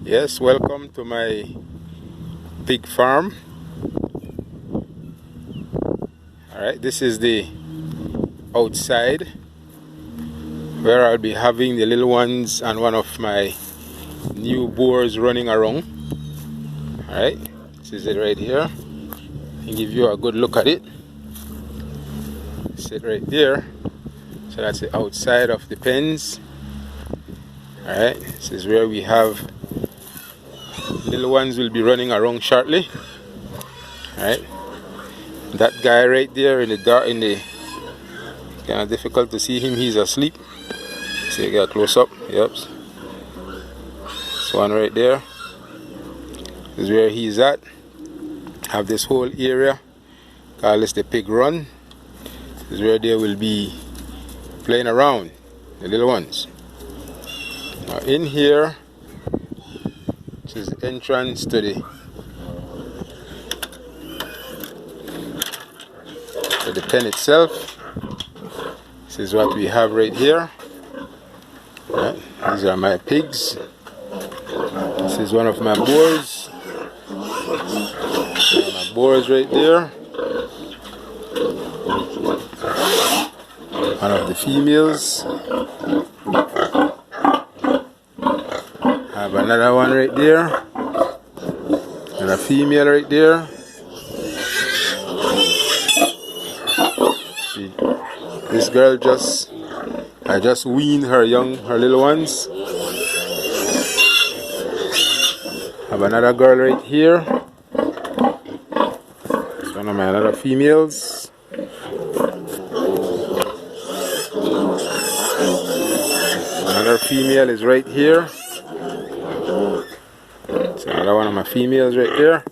Yes, welcome to my pig farm. Alright, this is the outside where I'll be having the little ones and one of my new boars running around. Alright, this is it right here. I'll give you a good look at it. Sit right there. So that's the outside of the pens. Alright, this is where we have little ones will be running around shortly. Alright, that guy right there in the dark, kind of difficult to see him, he's asleep. So you get a close up. Yep, this one right there is where he's at. Have this whole area, call this the pig run. This is where they will be playing around, the little ones. Now in here, this is the entrance to the pen itself. This is what we have right here. Right. These are my pigs. This is one of my boars. My boars right there. One of the females. I have another one right there. And a female right there. See, this girl I just weaned her little ones. Have another girl right here. It's one of my other females. Another female is right here. It's another one of my females right there.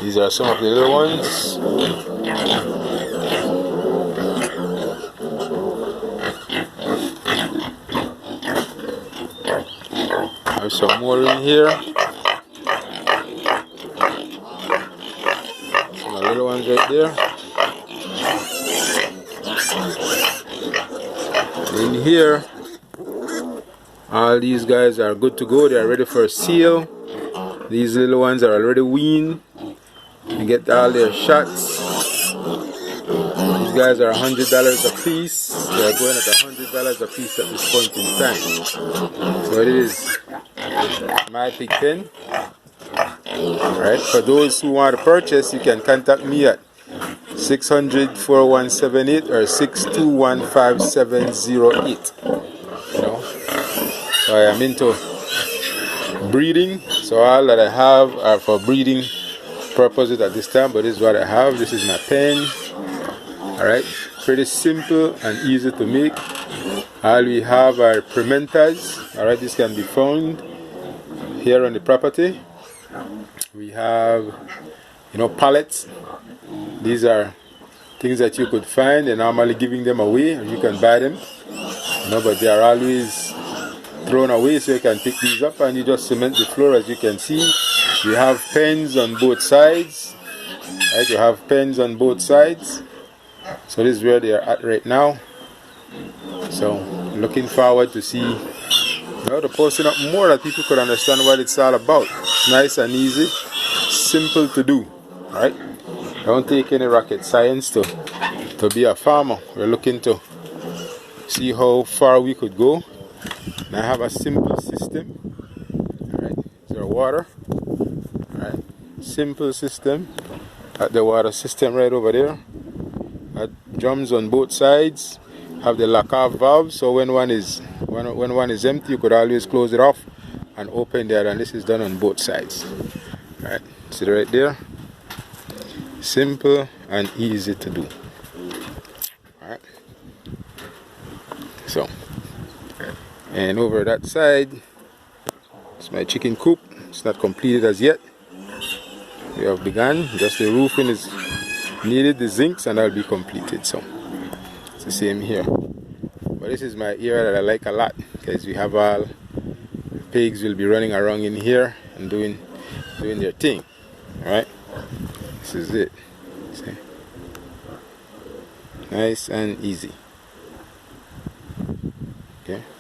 These are some of the little ones. Have some more in here. Some little ones right there. In here, all these guys are good to go. They are ready for a seal. These little ones are already weaned. You get all their shots. These guys are $100 a piece. They are going at $100 a piece at this point in time. So it is my pig pen. Alright, for those who want to purchase, you can contact me at 600-4178 or 621-5708. So I am into breeding, so all that I have are for breeding purposes at this time, but this is what I have. This is my pen. Alright, pretty simple and easy to make. All we have are pimentas. Alright, this can be found here on the property. We have, pallets. These are things that you could find. They're normally giving them away, or you can buy them. But they are always thrown away, so you can pick these up and you just cement the floor. As you can see, we have pens on both sides. Right, you have pens on both sides. So this is where they are at right now. So looking forward to see to posting up more that people could understand what it's all about. It's nice and easy, simple to do. Alright, don't take any rocket science to be a farmer. We're looking to see how far we could go. And I have a simple system. Alright, there's water. Alright, simple system. At the water system right over there. At drums on both sides. Have the lock-off valve, so when one is empty, you could always close it off and open there, and this is done on both sides. Alright, see right there. Simple and easy to do. Alright. So, and over that side, it's my chicken coop. It's not completed as yet. We have begun. Just the roofing is needed, the zincs, and that'll be completed. So it's the same here. But this is my area that I like a lot, because we have all pigs will be running around in here and doing their thing. Alright, this is it. See? Nice and easy. Okay.